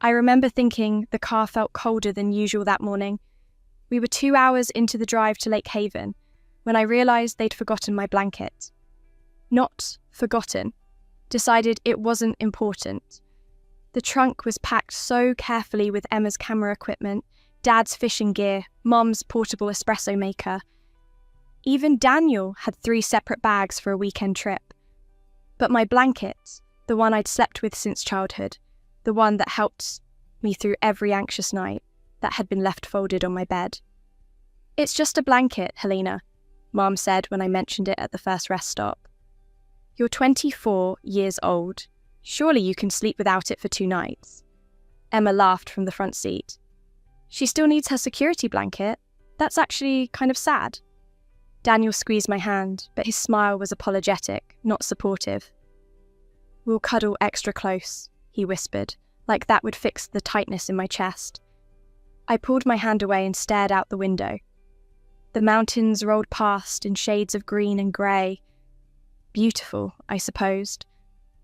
I remember thinking the car felt colder than usual that morning. We were 2 hours into the drive to Lake Haven when I realised they'd forgotten my blanket. Not forgotten. Decided it wasn't important. The trunk was packed so carefully with Emma's camera equipment, Dad's fishing gear, Mum's portable espresso maker. Even Daniel had 3 separate bags for a weekend trip. But my blanket, the one I'd slept with since childhood, the one that helped me through every anxious night, that had been left folded on my bed. "It's just a blanket, Helena," Mum said when I mentioned it at the first rest stop. "You're 24 years old. Surely you can sleep without it for 2 nights. Emma laughed from the front seat. "She still needs her security blanket. That's actually kind of sad." Daniel squeezed my hand, but his smile was apologetic, not supportive. "We'll cuddle extra close," he whispered, like that would fix the tightness in my chest. I pulled my hand away and stared out the window. The mountains rolled past in shades of green and grey. Beautiful, I supposed,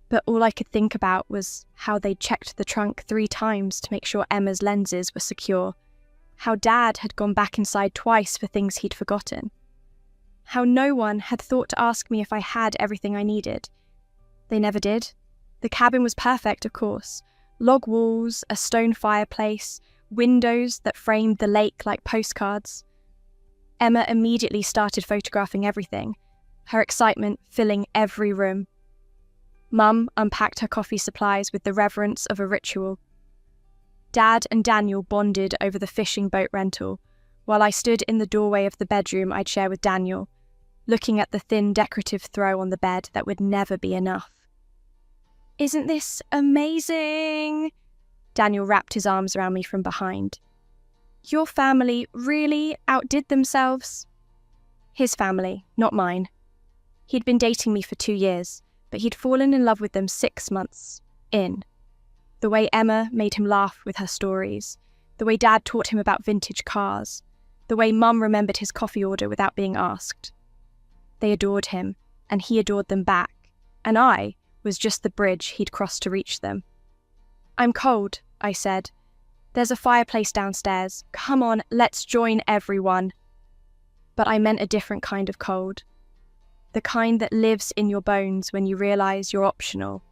but all I could think about was how they'd checked the trunk 3 times to make sure Emma's lenses were secure, how Dad had gone back inside twice for things he'd forgotten, how no one had thought to ask me if I had everything I needed. They never did. The cabin was perfect, of course. Log walls, a stone fireplace, windows that framed the lake like postcards. Emma immediately started photographing everything, her excitement filling every room. Mum unpacked her coffee supplies with the reverence of a ritual. Dad and Daniel bonded over the fishing boat rental, while I stood in the doorway of the bedroom I'd share with Daniel, looking at the thin decorative throw on the bed that would never be enough. "Isn't this amazing?" Daniel wrapped his arms around me from behind. "Your family really outdid themselves." His family, not mine. He'd been dating me for 2 years, but he'd fallen in love with them 6 months in. The way Emma made him laugh with her stories, the way Dad taught him about vintage cars, the way Mum remembered his coffee order without being asked. They adored him, and he adored them back, and I was just the bridge he'd crossed to reach them. "I'm cold," I said. "There's a fireplace downstairs. Come on, let's join everyone." But I meant a different kind of cold. The kind that lives in your bones when you realise you're optional.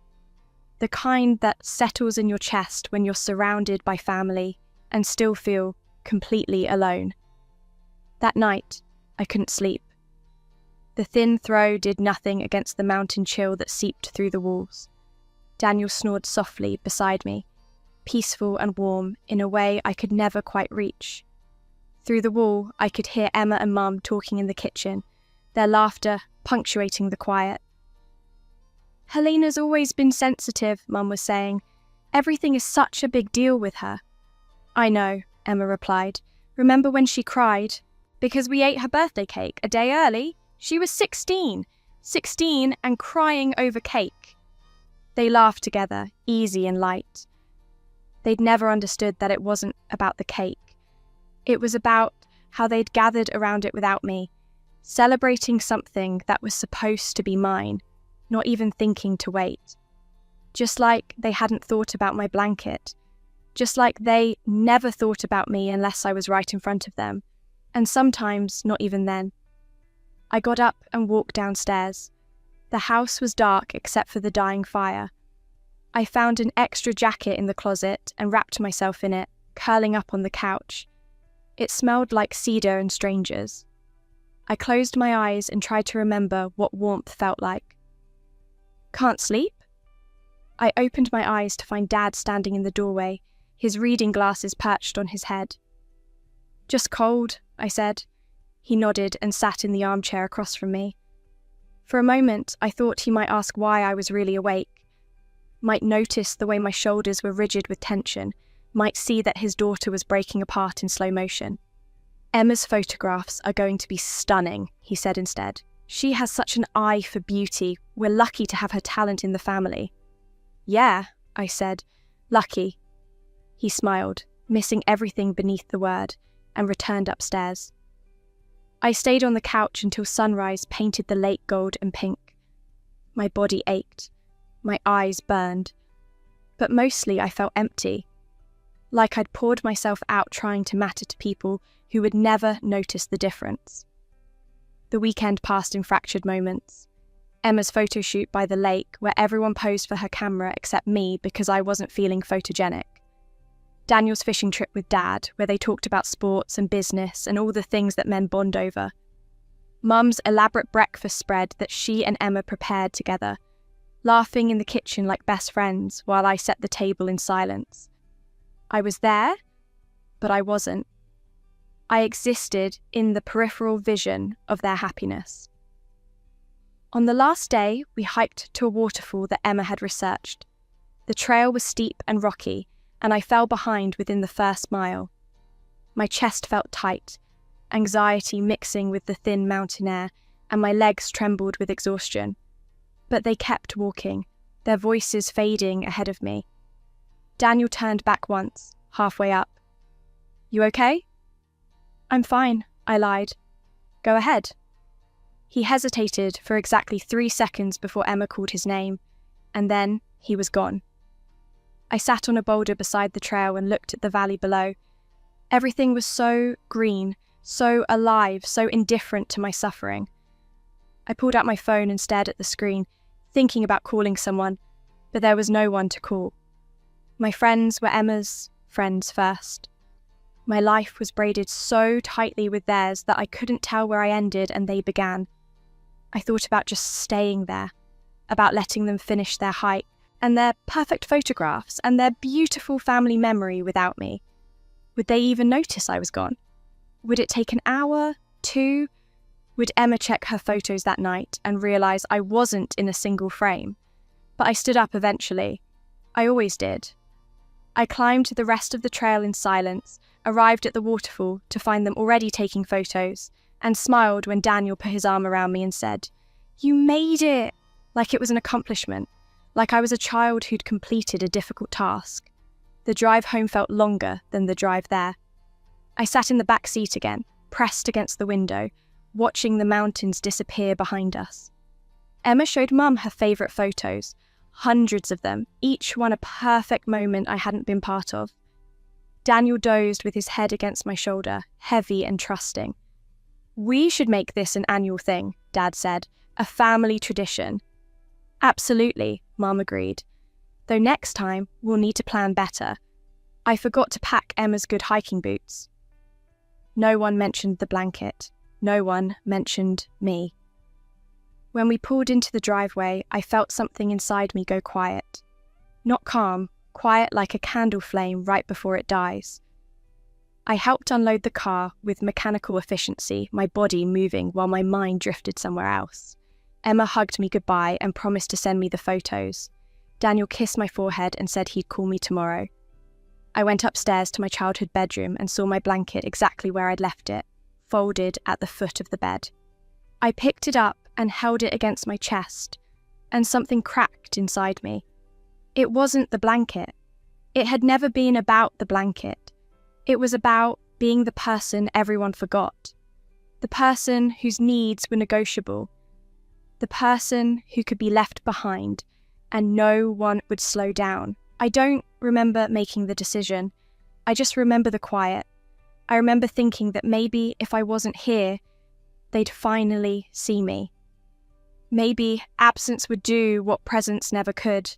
The kind that settles in your chest when you're surrounded by family and still feel completely alone. That night, I couldn't sleep. The thin throw did nothing against the mountain chill that seeped through the walls. Daniel snored softly beside me, peaceful and warm in a way I could never quite reach. Through the wall, I could hear Emma and Mum talking in the kitchen, their laughter punctuating the quiet. "Helena's always been sensitive," Mum was saying. "Everything is such a big deal with her." "I know," Emma replied. "Remember when she cried? Because we ate her birthday cake a day early? She was 16. 16 and crying over cake." They laughed together, easy and light. They'd never understood that it wasn't about the cake. It was about how they'd gathered around it without me, celebrating something that was supposed to be mine, not even thinking to wait. Just like they hadn't thought about my blanket. Just like they never thought about me unless I was right in front of them, and sometimes not even then. I got up and walked downstairs. The house was dark except for the dying fire. I found an extra jacket in the closet and wrapped myself in it, curling up on the couch. It smelled like cedar and strangers. I closed my eyes and tried to remember what warmth felt like. "Can't sleep?" I opened my eyes to find Dad standing in the doorway, his reading glasses perched on his head. "Just cold," I said. He nodded and sat in the armchair across from me. For a moment, I thought he might ask why I was really awake, might notice the way my shoulders were rigid with tension, might see that his daughter was breaking apart in slow motion. "Emma's photographs are going to be stunning," he said instead. "She has such an eye for beauty. We're lucky to have her talent in the family." "Yeah," I said. "Lucky." He smiled, missing everything beneath the word, and returned upstairs. I stayed on the couch until sunrise painted the lake gold and pink. My body ached. My eyes burned. But mostly I felt empty. like I'd poured myself out trying to matter to people who would never notice the difference. The weekend passed in fractured moments. Emma's photo shoot by the lake, where everyone posed for her camera except me because I wasn't feeling photogenic. Daniel's fishing trip with Dad, where they talked about sports and business and all the things that men bond over. Mum's elaborate breakfast spread that she and Emma prepared together, laughing in the kitchen like best friends while I set the table in silence. I was there, but I wasn't. I existed in the peripheral vision of their happiness. On the last day, we hiked to a waterfall that Emma had researched. The trail was steep and rocky, and I fell behind within the first mile. My chest felt tight, anxiety mixing with the thin mountain air, and my legs trembled with exhaustion. But they kept walking, their voices fading ahead of me. Daniel turned back once, halfway up. "You okay?" "I'm fine," I lied. "Go ahead." He hesitated for exactly 3 seconds before Emma called his name, and then he was gone. I sat on a boulder beside the trail and looked at the valley below. Everything was so green, so alive, so indifferent to my suffering. I pulled out my phone and stared at the screen, thinking about calling someone, but there was no one to call. My friends were Emma's friends first. My life was braided so tightly with theirs that I couldn't tell where I ended and they began. I thought about just staying there, about letting them finish their hike and their perfect photographs and their beautiful family memory without me. Would they even notice I was gone? Would it take an hour, 2? Would Emma check her photos that night and realise I wasn't in a single frame? But I stood up eventually. I always did. I climbed the rest of the trail in silence, arrived at the waterfall to find them already taking photos, and smiled when Daniel put his arm around me and said, "You made it!" like it was an accomplishment, like I was a child who'd completed a difficult task. The drive home felt longer than the drive there. I sat in the back seat again, pressed against the window, watching the mountains disappear behind us. Emma showed Mum her favourite photos, hundreds of them, each one a perfect moment I hadn't been part of. Daniel dozed with his head against my shoulder, heavy and trusting. "We should make this an annual thing," Dad said, "a family tradition." "Absolutely," Mum agreed. "Though next time, we'll need to plan better. I forgot to pack Emma's good hiking boots." No one mentioned the blanket. No one mentioned me. When we pulled into the driveway, I felt something inside me go quiet. Not calm, quiet like a candle flame right before it dies. I helped unload the car with mechanical efficiency, my body moving while my mind drifted somewhere else. Emma hugged me goodbye and promised to send me the photos. Daniel kissed my forehead and said he'd call me tomorrow. I went upstairs to my childhood bedroom and saw my blanket exactly where I'd left it, folded at the foot of the bed. I picked it up and held it against my chest, and something cracked inside me. It wasn't the blanket. It had never been about the blanket. It was about being the person everyone forgot. The person whose needs were negotiable. The person who could be left behind and no one would slow down. I don't remember making the decision. I just remember the quiet. I remember thinking that maybe if I wasn't here, they'd finally see me. Maybe absence would do what presence never could.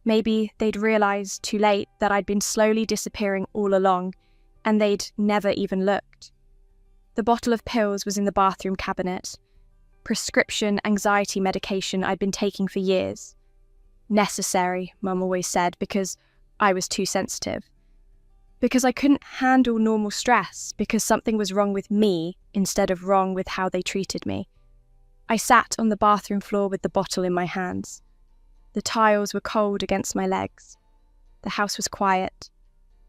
Maybe they'd realise too late that I'd been slowly disappearing all along, and they'd never even looked. The bottle of pills was in the bathroom cabinet. Prescription anxiety medication I'd been taking for years. Necessary, Mum always said, because I was too sensitive. Because I couldn't handle normal stress, because something was wrong with me instead of wrong with how they treated me. I sat on the bathroom floor with the bottle in my hands. The tiles were cold against my legs. The house was quiet.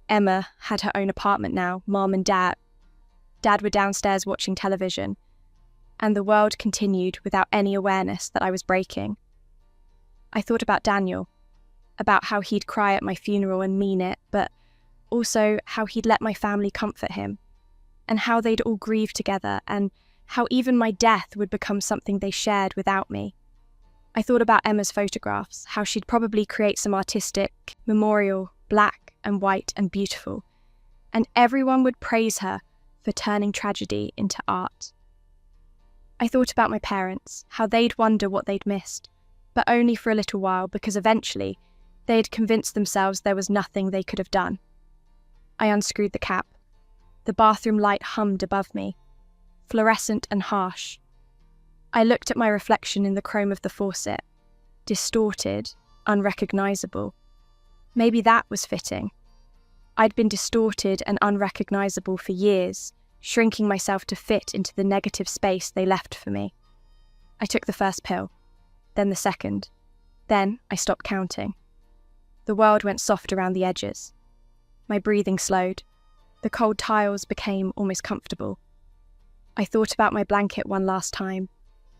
Emma had her own apartment now, Mum and Dad. Dad were downstairs watching television, and the world continued without any awareness that I was breaking. I thought about Daniel, about how he'd cry at my funeral and mean it, but also how he'd let my family comfort him, and how they'd all grieve together, and how even my death would become something they shared without me. I thought about Emma's photographs, how she'd probably create some artistic, memorial, black and white and beautiful, and everyone would praise her for turning tragedy into art. I thought about my parents, how they'd wonder what they'd missed, but only for a little while because eventually they had convinced themselves there was nothing they could have done. I unscrewed the cap. The bathroom light hummed above me, fluorescent and harsh. I looked at my reflection in the chrome of the faucet, distorted, unrecognisable. Maybe that was fitting. I'd been distorted and unrecognisable for years, shrinking myself to fit into the negative space they left for me. I took the first pill, then the second. Then I stopped counting. The world went soft around the edges. My breathing slowed. The cold tiles became almost comfortable. I thought about my blanket one last time,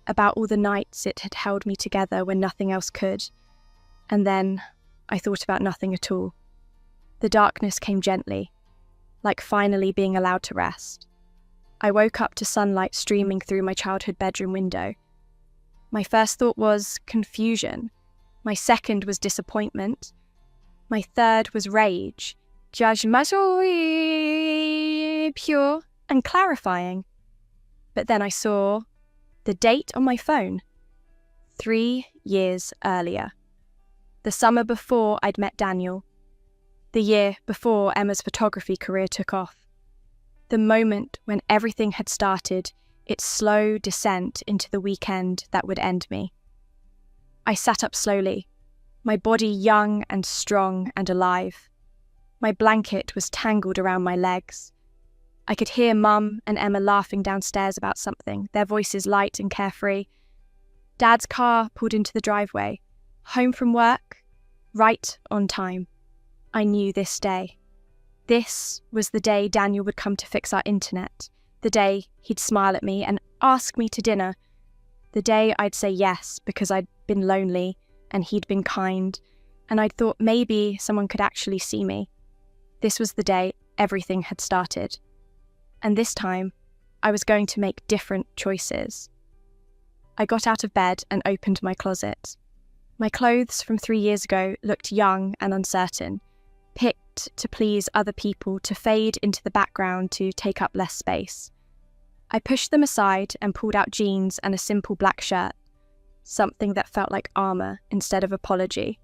about all the nights it had held me together when nothing else could, and then I thought about nothing at all. The darkness came gently, like finally being allowed to rest. I woke up to sunlight streaming through my childhood bedroom window. My first thought was confusion. My second was disappointment. My third was rage, judgmental, pure and clarifying. But then I saw the date on my phone. 3 years earlier. The summer before I'd met Daniel. The year before Emma's photography career took off. The moment when everything had started its slow descent into the weekend that would end me. I sat up slowly, my body young and strong and alive. My blanket was tangled around my legs. I could hear Mum and Emma laughing downstairs about something, their voices light and carefree. Dad's car pulled into the driveway, home from work, right on time. I knew this day. This was the day Daniel would come to fix our internet, the day he'd smile at me and ask me to dinner, the day I'd say yes because I'd been lonely and he'd been kind, and I'd thought maybe someone could actually see me. This was the day everything had started. And this time, I was going to make different choices. I got out of bed and opened my closet. My clothes from 3 years ago looked young and uncertain, picked to please other people, to fade into the background, to take up less space. I pushed them aside and pulled out jeans and a simple black shirt, something that felt like armour instead of apology.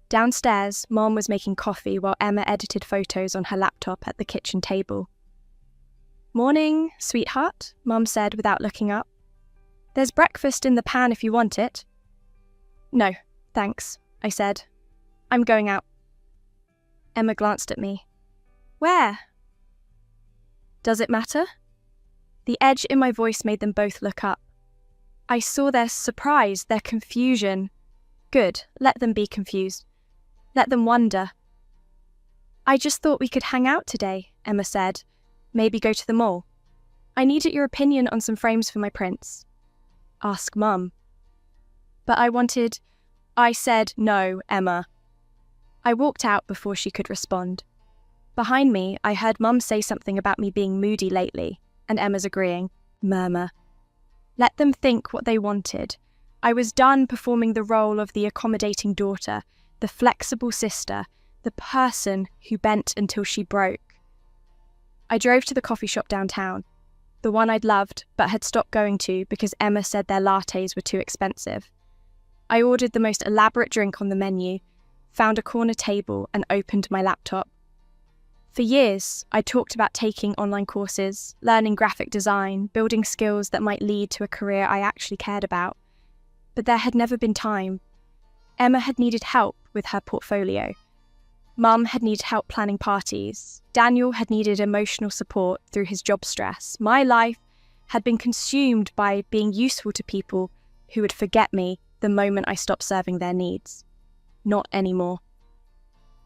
Downstairs, Mom was making coffee while Emma edited photos on her laptop at the kitchen table. "Morning, sweetheart," Mum said without looking up. "There's breakfast in the pan if you want it." "No, thanks," I said. "I'm going out." Emma glanced at me. "Where?" "Does it matter?" The edge in my voice made them both look up. I saw their surprise, their confusion. Good, let them be confused. Let them wonder. "I just thought we could hang out today," Emma said. "Maybe go to the mall. I needed your opinion on some frames for my prints." "Ask Mum." But I said no, Emma. I walked out before she could respond. Behind me, I heard Mum say something about me being moody lately, and Emma's agreeing. Murmur. Let them think what they wanted. I was done performing the role of the accommodating daughter, the flexible sister, the person who bent until she broke. I drove to the coffee shop downtown, the one I'd loved but had stopped going to because Emma said their lattes were too expensive. I ordered the most elaborate drink on the menu, found a corner table and opened my laptop. For years, I talked about taking online courses, learning graphic design, building skills that might lead to a career I actually cared about. But there had never been time. Emma had needed help with her portfolio. Mum had needed help planning parties. Daniel had needed emotional support through his job stress. My life had been consumed by being useful to people who would forget me the moment I stopped serving their needs. Not anymore.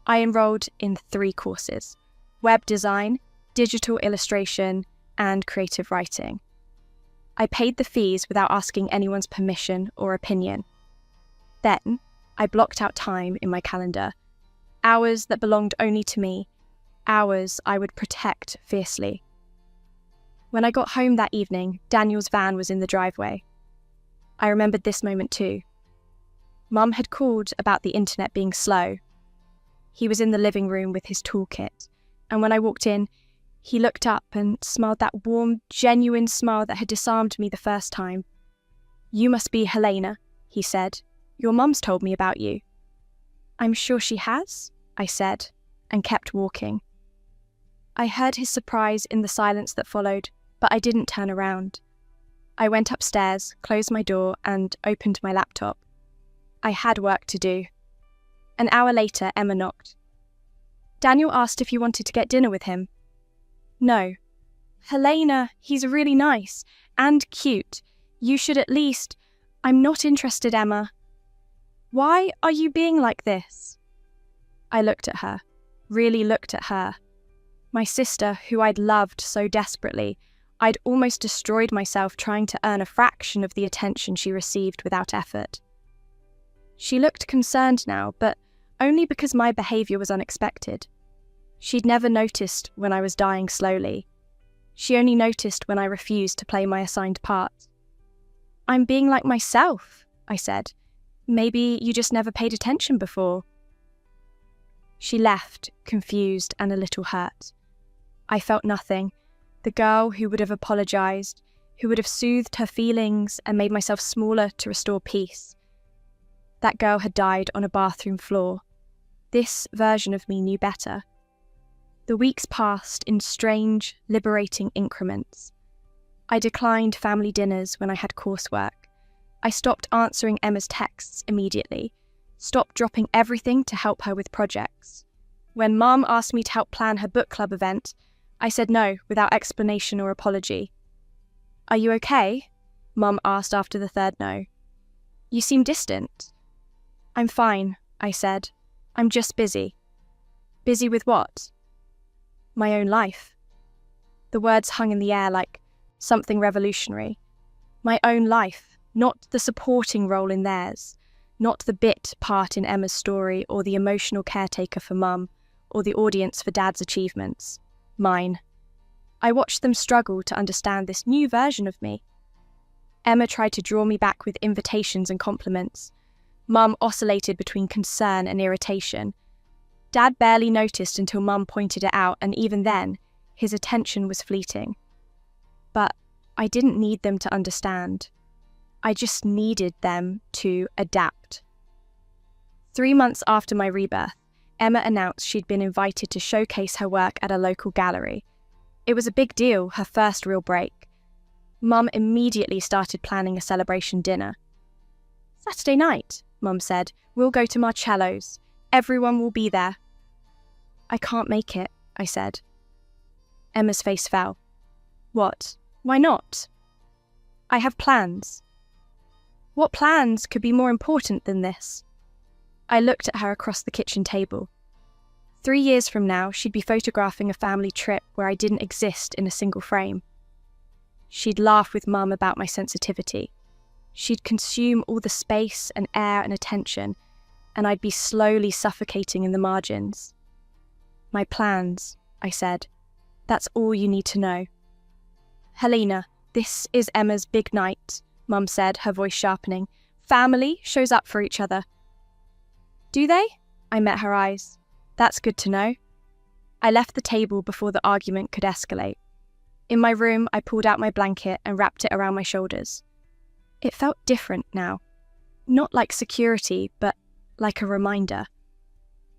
I enrolled in 3 courses: web design, digital illustration, and creative writing. I paid the fees without asking anyone's permission or opinion. Then, I blocked out time in my calendar, hours that belonged only to me, hours I would protect fiercely. When I got home that evening, Daniel's van was in the driveway. I remembered this moment too. Mum had called about the internet being slow. He was in the living room with his toolkit, and when I walked in, he looked up and smiled that warm, genuine smile that had disarmed me the first time. "You must be Helena," he said. "Your mum's told me about you." "I'm sure she has," I said, and kept walking. I heard his surprise in the silence that followed, but I didn't turn around. I went upstairs, closed my door, and opened my laptop. I had work to do. An hour later, Emma knocked. "Daniel asked if you wanted to get dinner with him." "No." "Helena, he's really nice and cute. You should at least—" "I'm not interested, Emma." "Why are you being like this?" I looked at her, really looked at her. My sister, who I'd loved so desperately, I'd almost destroyed myself trying to earn a fraction of the attention she received without effort. She looked concerned now, but only because my behaviour was unexpected. She'd never noticed when I was dying slowly. She only noticed when I refused to play my assigned part. "I'm being like myself," I said. "Maybe you just never paid attention before." She left, confused and a little hurt. I felt nothing. The girl who would have apologised, who would have soothed her feelings and made myself smaller to restore peace. That girl had died on a bathroom floor. This version of me knew better. The weeks passed in strange, liberating increments. I declined family dinners when I had coursework. I stopped answering Emma's texts immediately, stopped dropping everything to help her with projects. When Mum asked me to help plan her book club event, I said no without explanation or apology. "Are you okay?" Mum asked after the third no. "You seem distant." "I'm fine," I said. "I'm just busy." "Busy with what?" "My own life." The words hung in the air like something revolutionary. My own life, not the supporting role in theirs, not the bit part in Emma's story or the emotional caretaker for Mum or the audience for Dad's achievements. Mine. I watched them struggle to understand this new version of me. Emma tried to draw me back with invitations and compliments. Mum oscillated between concern and irritation. Dad barely noticed until Mum pointed it out, and even then, his attention was fleeting. But I didn't need them to understand. I just needed them to adapt. 3 months after my rebirth, Emma announced she'd been invited to showcase her work at a local gallery. It was a big deal, her first real break. Mum immediately started planning a celebration dinner. "Saturday night," Mum said. "We'll go to Marcello's. Everyone will be there." "I can't make it," I said. Emma's face fell. "What? Why not?" "I have plans." "What plans could be more important than this?" I looked at her across the kitchen table. 3 years from now, she'd be photographing a family trip where I didn't exist in a single frame. She'd laugh with Mum about my sensitivity. She'd consume all the space and air and attention, and I'd be slowly suffocating in the margins. "My plans," I said. "That's all you need to know." "Helena, this is Emma's big night," Mum said, her voice sharpening. "Family shows up for each other." "Do they?" I met her eyes. "That's good to know." I left the table before the argument could escalate. In my room, I pulled out my blanket and wrapped it around my shoulders. It felt different now. Not like security, but like a reminder.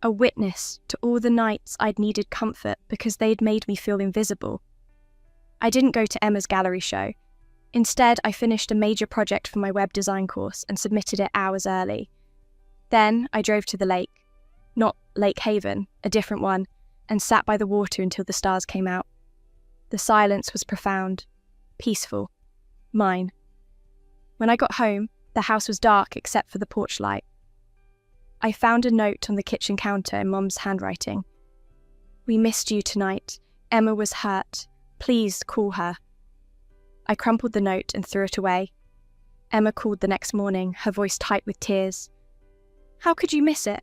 A witness to all the nights I'd needed comfort because they'd made me feel invisible. I didn't go to Emma's gallery show. Instead, I finished a major project for my web design course and submitted it hours early. Then I drove to the lake. Not Lake Haven, a different one, and sat by the water until the stars came out. The silence was profound, peaceful, mine. When I got home, the house was dark except for the porch light. I found a note on the kitchen counter in Mum's handwriting. "We missed you tonight. Emma was hurt. Please call her." I crumpled the note and threw it away. Emma called the next morning, her voice tight with tears. "How could you miss it?"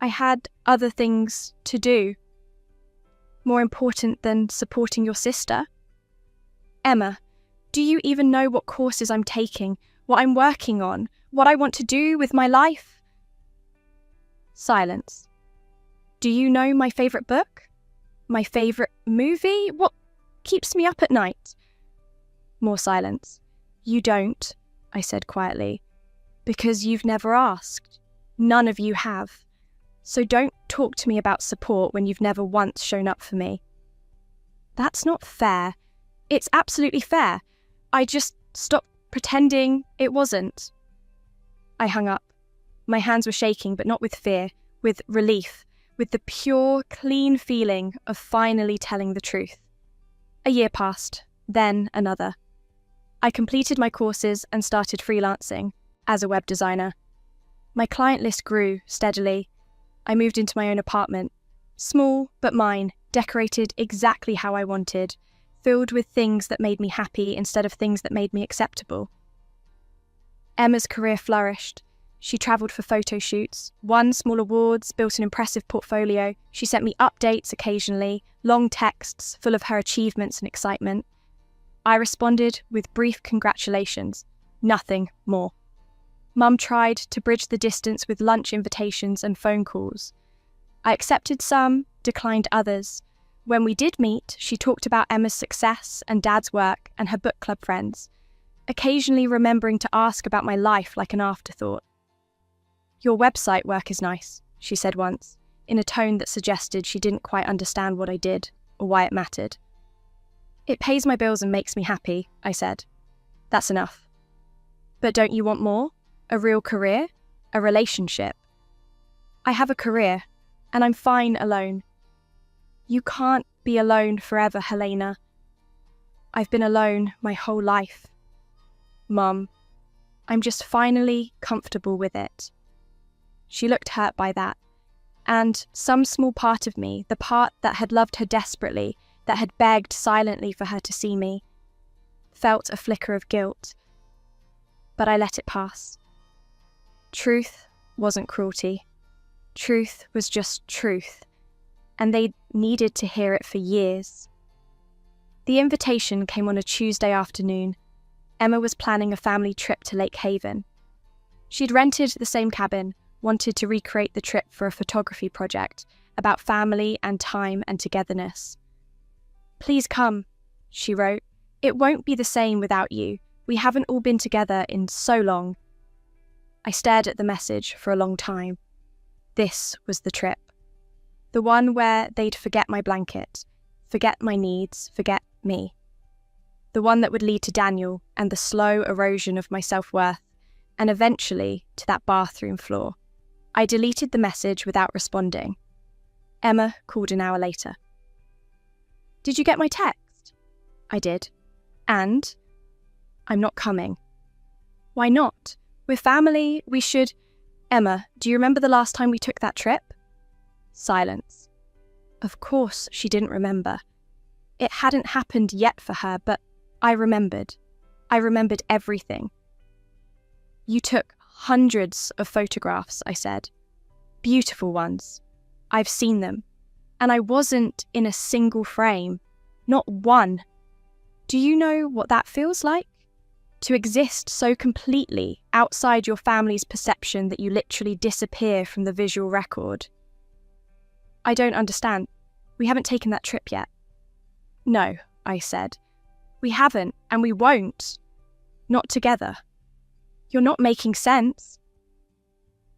"I had other things to do." "More important than supporting your sister?" "Emma, do you even know what courses I'm taking, what I'm working on, what I want to do with my life?" Silence. Do you know my favourite book? My favourite movie? What keeps me up at night? More silence. You don't, I said quietly, because you've never asked. None of you have. So don't talk to me about support when you've never once shown up for me. That's not fair. It's absolutely fair. I just stopped pretending it wasn't. I hung up. My hands were shaking, but not with fear, with relief, with the pure, clean feeling of finally telling the truth. A year passed, then another. I completed my courses and started freelancing as a web designer. My client list grew steadily. I moved into my own apartment, small but mine, decorated exactly how I wanted, filled with things that made me happy instead of things that made me acceptable. Emma's career flourished. She travelled for photo shoots, won small awards, built an impressive portfolio. She sent me updates occasionally, long texts full of her achievements and excitement. I responded with brief congratulations, nothing more. Mum tried to bridge the distance with lunch invitations and phone calls. I accepted some, declined others. When we did meet, she talked about Emma's success and Dad's work and her book club friends, occasionally remembering to ask about my life like an afterthought. Your website work is nice, she said once, in a tone that suggested she didn't quite understand what I did or why it mattered. It pays my bills and makes me happy, I said. That's enough. But don't you want more? A real career? A relationship? I have a career, and I'm fine alone. You can't be alone forever, Helena. I've been alone my whole life. Mum, I'm just finally comfortable with it. She looked hurt by that, and some small part of me, the part that had loved her desperately, that had begged silently for her to see me, felt a flicker of guilt. But I let it pass. Truth wasn't cruelty. Truth was just truth, and they needed to hear it for years. The invitation came on a Tuesday afternoon. Emma was planning a family trip to Lake Haven. She'd rented the same cabin, wanted to recreate the trip for a photography project about family and time and togetherness. Please come, she wrote. It won't be the same without you. We haven't all been together in so long. I stared at the message for a long time. This was the trip. The one where they'd forget my blanket, forget my needs, forget me. The one that would lead to Daniel and the slow erosion of my self-worth, and eventually to that bathroom floor. I deleted the message without responding. Emma called an hour later. Did you get my text? I did. And? I'm not coming. Why not? We're family, we should... Emma, do you remember the last time we took that trip? Silence. Of course she didn't remember. It hadn't happened yet for her, but I remembered. I remembered everything. You took hundreds of photographs, I said. Beautiful ones. I've seen them. And I wasn't in a single frame. Not one. Do you know what that feels like? To exist so completely outside your family's perception that you literally disappear from the visual record. I don't understand. We haven't taken that trip yet. No, I said. We haven't, and we won't. Not together. You're not making sense.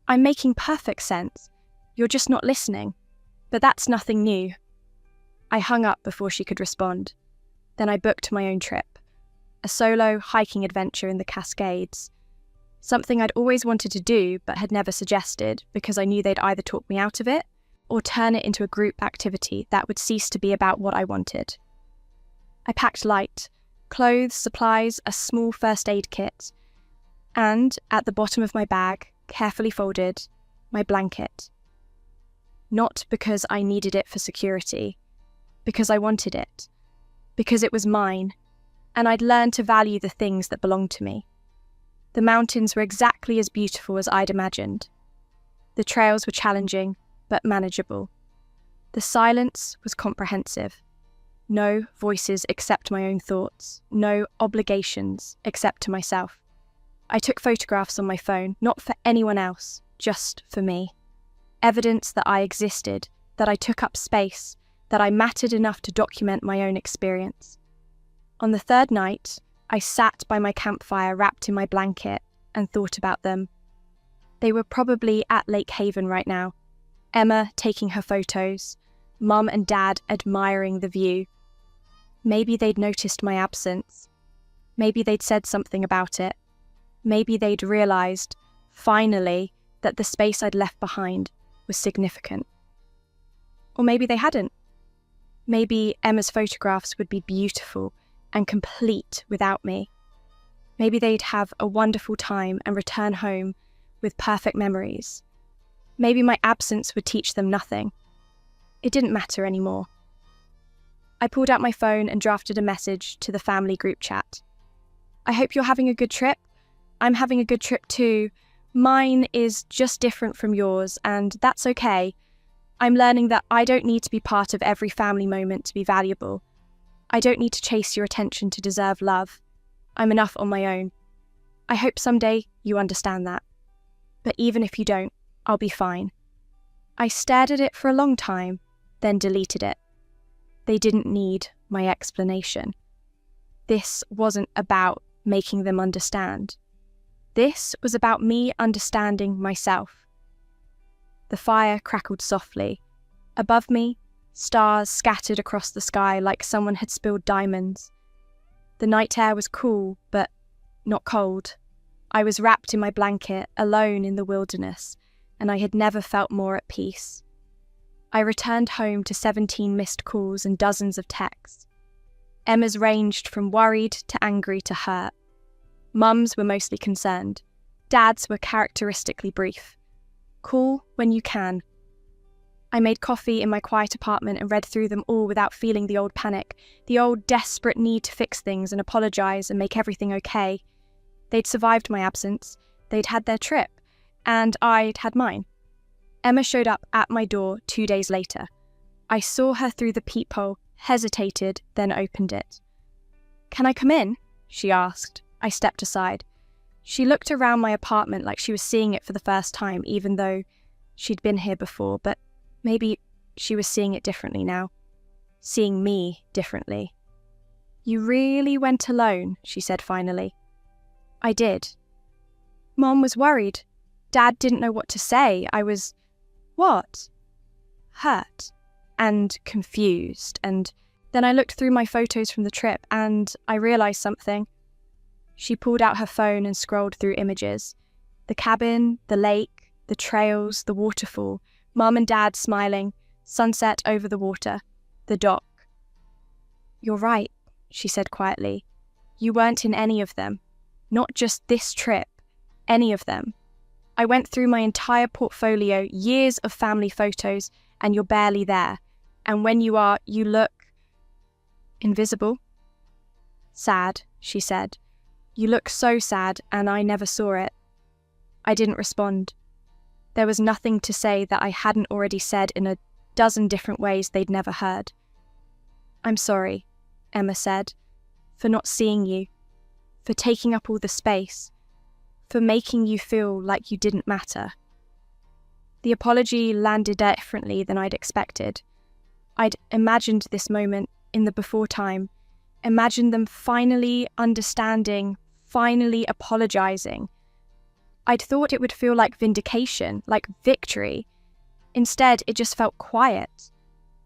I'm making perfect sense. You're just not listening. But that's nothing new. I hung up before she could respond. Then I booked my own trip. A solo hiking adventure in the Cascades. Something I'd always wanted to do but had never suggested because I knew they'd either talk me out of it or turn it into a group activity that would cease to be about what I wanted. I packed light, clothes, supplies, a small first aid kit, and at the bottom of my bag, carefully folded, my blanket. Not because I needed it for security, because I wanted it, because it was mine, and I'd learned to value the things that belonged to me. The mountains were exactly as beautiful as I'd imagined. The trails were challenging, but manageable. The silence was comprehensive. No voices except my own thoughts, no obligations except to myself. I took photographs on my phone, not for anyone else, just for me. evidence that I existed, that I took up space, that I mattered enough to document my own experience. On the third night, I sat by my campfire wrapped in my blanket and thought about them. They were probably at Lake Haven right now, Emma taking her photos, Mum and Dad admiring the view. Maybe they'd noticed my absence. Maybe they'd said something about it. Maybe they'd realised, finally, that the space I'd left behind was significant. Or maybe they hadn't. Maybe Emma's photographs would be beautiful and complete without me. Maybe they'd have a wonderful time and return home with perfect memories. Maybe my absence would teach them nothing. It didn't matter anymore. I pulled out my phone and drafted a message to the family group chat. I hope you're having a good trip. I'm having a good trip too. Mine is just different from yours, and that's okay. I'm learning that I don't need to be part of every family moment to be valuable. I don't need to chase your attention to deserve love. I'm enough on my own. I hope someday you understand that. But even if you don't, I'll be fine. I stared at it for a long time, then deleted it. They didn't need my explanation. This wasn't about making them understand. This was about me understanding myself. The fire crackled softly. Above me, stars scattered across the sky like someone had spilled diamonds. The night air was cool, but not cold. I was wrapped in my blanket, alone in the wilderness, and I had never felt more at peace. I returned home to 17 missed calls and dozens of texts. Emma's ranged from worried to angry to hurt. Mum's were mostly concerned. Dad's were characteristically brief. Call when you can. I made coffee in my quiet apartment and read through them all without feeling the old panic, the old desperate need to fix things and apologise and make everything okay. They'd survived my absence, they'd had their trip, and I'd had mine. Emma showed up at my door 2 days later. I saw her through the peephole, hesitated, then opened it. "Can I come in?" she asked. I stepped aside. She looked around my apartment like she was seeing it for the first time, even though she'd been here before, but maybe she was seeing it differently now. Seeing me differently. "You really went alone," she said finally. I did. Mom was worried. Dad didn't know what to say. I was... what? Hurt. And confused. And then I looked through my photos from the trip and I realised something. She pulled out her phone and scrolled through images. The cabin, the lake, the trails, the waterfall, Mum and Dad smiling, sunset over the water, the dock. "You're right," she said quietly. "You weren't in any of them. Not just this trip, any of them. I went through my entire portfolio, years of family photos, and you're barely there. And when you are, you look... invisible." "Sad," she said. "You look so sad, and I never saw it." I didn't respond. There was nothing to say that I hadn't already said in a dozen different ways they'd never heard. "I'm sorry," Emma said, "for not seeing you, for taking up all the space, for making you feel like you didn't matter." The apology landed differently than I'd expected. I'd imagined this moment in the before time, imagined them finally understanding, finally apologising. I'd thought it would feel like vindication, like victory. Instead, it just felt quiet.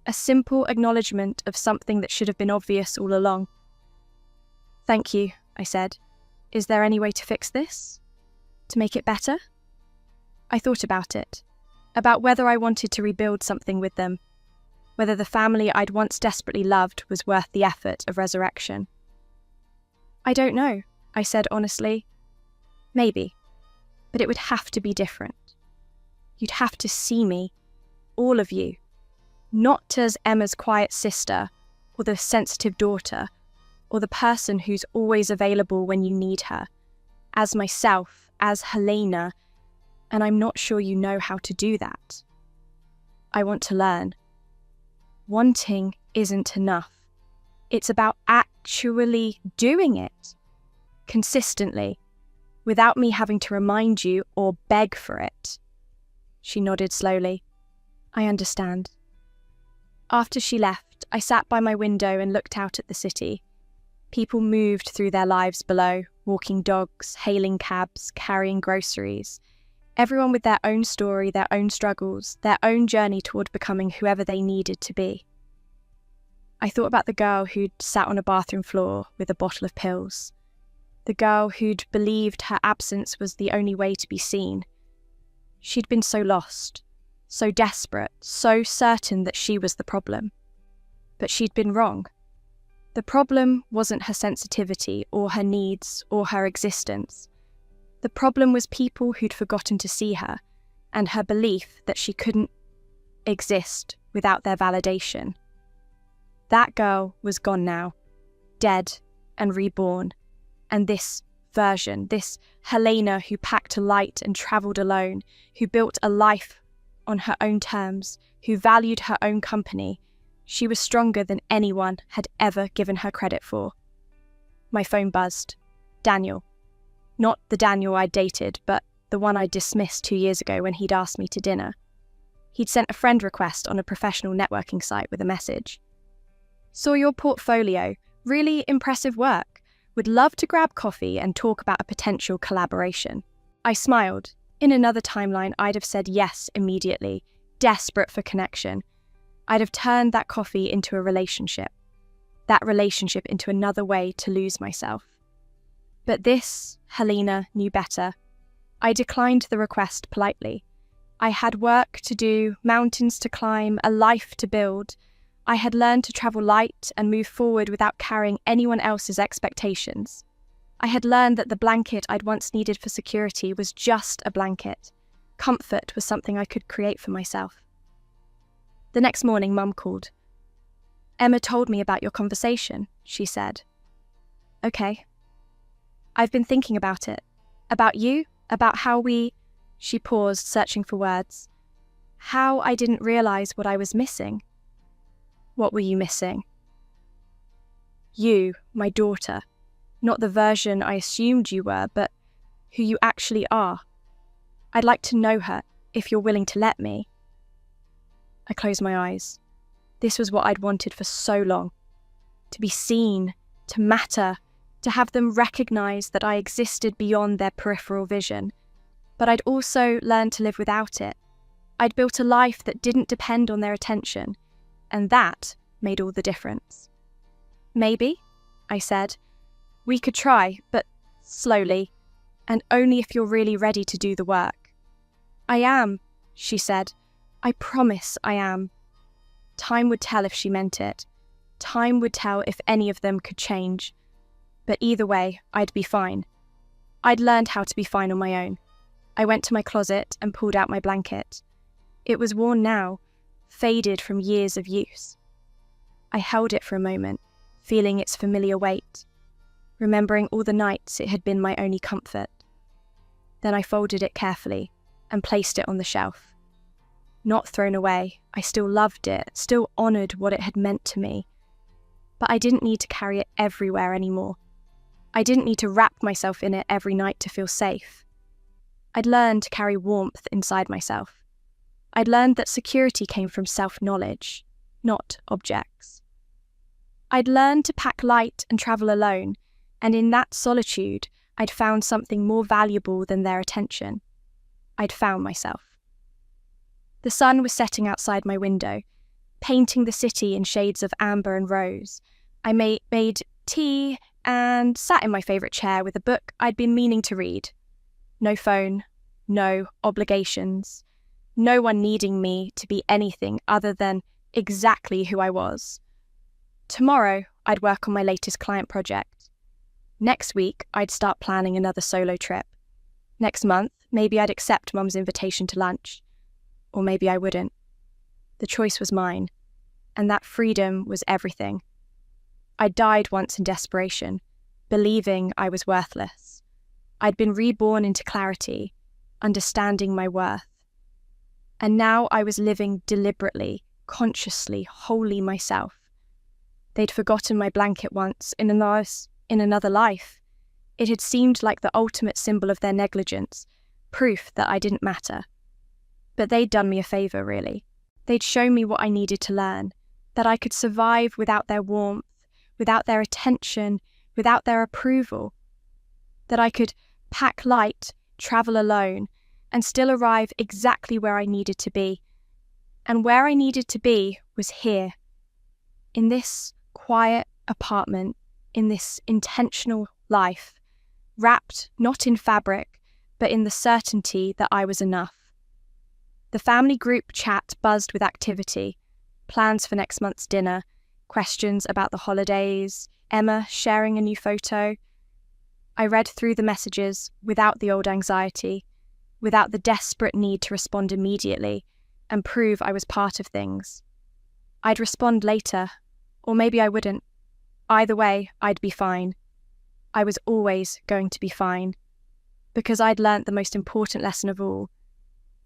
A simple acknowledgement of something that should have been obvious all along. "Thank you," I said. "Is there any way to fix this? To make it better?" I thought about it. About whether I wanted to rebuild something with them. Whether the family I'd once desperately loved was worth the effort of resurrection. "I don't know," I said honestly. "Maybe. But it would have to be different. You'd have to see me, all of you, not as Emma's quiet sister, or the sensitive daughter, or the person who's always available when you need her, as myself, as Helena, and I'm not sure you know how to do that. I want to learn. Wanting isn't enough. It's about actually doing it, consistently, without me having to remind you or beg for it." She nodded slowly. I understand. After she left, I sat by my window and looked out at the city. People moved through their lives below, walking dogs, hailing cabs, carrying groceries. Everyone with their own story, their own struggles, their own journey toward becoming whoever they needed to be. I thought about the girl who'd sat on a bathroom floor with a bottle of pills. The girl who'd believed her absence was the only way to be seen. She'd been so lost, so desperate, so certain that she was the problem. But she'd been wrong. The problem wasn't her sensitivity or her needs or her existence. The problem was people who'd forgotten to see her and her belief that she couldn't exist without their validation. That girl was gone now, dead and reborn, and this version, this Helena who packed a light and travelled alone, who built a life on her own terms, who valued her own company, she was stronger than anyone had ever given her credit for. My phone buzzed. Daniel. Not the Daniel I'd dated, but the one I dismissed 2 years ago when he'd asked me to dinner. He'd sent a friend request on a professional networking site with a message. Saw your portfolio. Really impressive work. Would love to grab coffee and talk about a potential collaboration. I smiled. In another timeline, I'd have said yes immediately, desperate for connection. I'd have turned that coffee into a relationship. That relationship into another way to lose myself. But this, Helena, knew better. I declined the request politely. I had work to do, mountains to climb, a life to build. I had learned to travel light and move forward without carrying anyone else's expectations. I had learned that the blanket I'd once needed for security was just a blanket. Comfort was something I could create for myself. The next morning, Mum called. Emma told me about your conversation, she said. Okay. I've been thinking about it. About you, about how She paused, searching for words. How I didn't realise what I was missing. What were you missing? You, my daughter. Not the version I assumed you were, but who you actually are. I'd like to know her, if you're willing to let me. I closed my eyes. This was what I'd wanted for so long. To be seen, to matter, to have them recognise that I existed beyond their peripheral vision. But I'd also learned to live without it. I'd built a life that didn't depend on their attention, and that made all the difference. Maybe, I said, we could try, but slowly, and only if you're really ready to do the work. I am, she said. I promise I am. Time would tell if she meant it. Time would tell if any of them could change. But either way, I'd be fine. I'd learned how to be fine on my own. I went to my closet and pulled out my blanket. It was worn now, faded from years of use. I held it for a moment, feeling its familiar weight, remembering all the nights it had been my only comfort. Then I folded it carefully and placed it on the shelf. Not thrown away, I still loved it, still honoured what it had meant to me. But I didn't need to carry it everywhere anymore. I didn't need to wrap myself in it every night to feel safe. I'd learned to carry warmth inside myself. I'd learned that security came from self-knowledge, not objects. I'd learned to pack light and travel alone, and in that solitude, I'd found something more valuable than their attention. I'd found myself. The sun was setting outside my window, painting the city in shades of amber and rose. I made tea and sat in my favourite chair with a book I'd been meaning to read. No phone, no obligations, no one needing me to be anything other than exactly who I was. Tomorrow, I'd work on my latest client project. Next week, I'd start planning another solo trip. Next month, maybe I'd accept Mum's invitation to lunch. Or maybe I wouldn't. The choice was mine, and that freedom was everything. I died once in desperation, believing I was worthless. I'd been reborn into clarity, understanding my worth. And now I was living deliberately, consciously, wholly myself. They'd forgotten my blanket once, in another life. It had seemed like the ultimate symbol of their negligence, proof that I didn't matter. But they'd done me a favour, really. They'd shown me what I needed to learn, that I could survive without their warmth, without their attention, without their approval, that I could pack light, travel alone, and still arrive exactly where I needed to be. And where I needed to be was here, in this quiet apartment, in this intentional life, wrapped not in fabric, but in the certainty that I was enough. The family group chat buzzed with activity, plans for next month's dinner, questions about the holidays, Emma sharing a new photo. I read through the messages without the old anxiety, without the desperate need to respond immediately and prove I was part of things. I'd respond later, or maybe I wouldn't. Either way, I'd be fine. I was always going to be fine, because I'd learnt the most important lesson of all.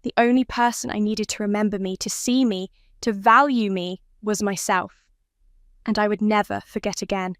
The only person I needed to remember me, to see me, to value me, was myself. And I would never forget again.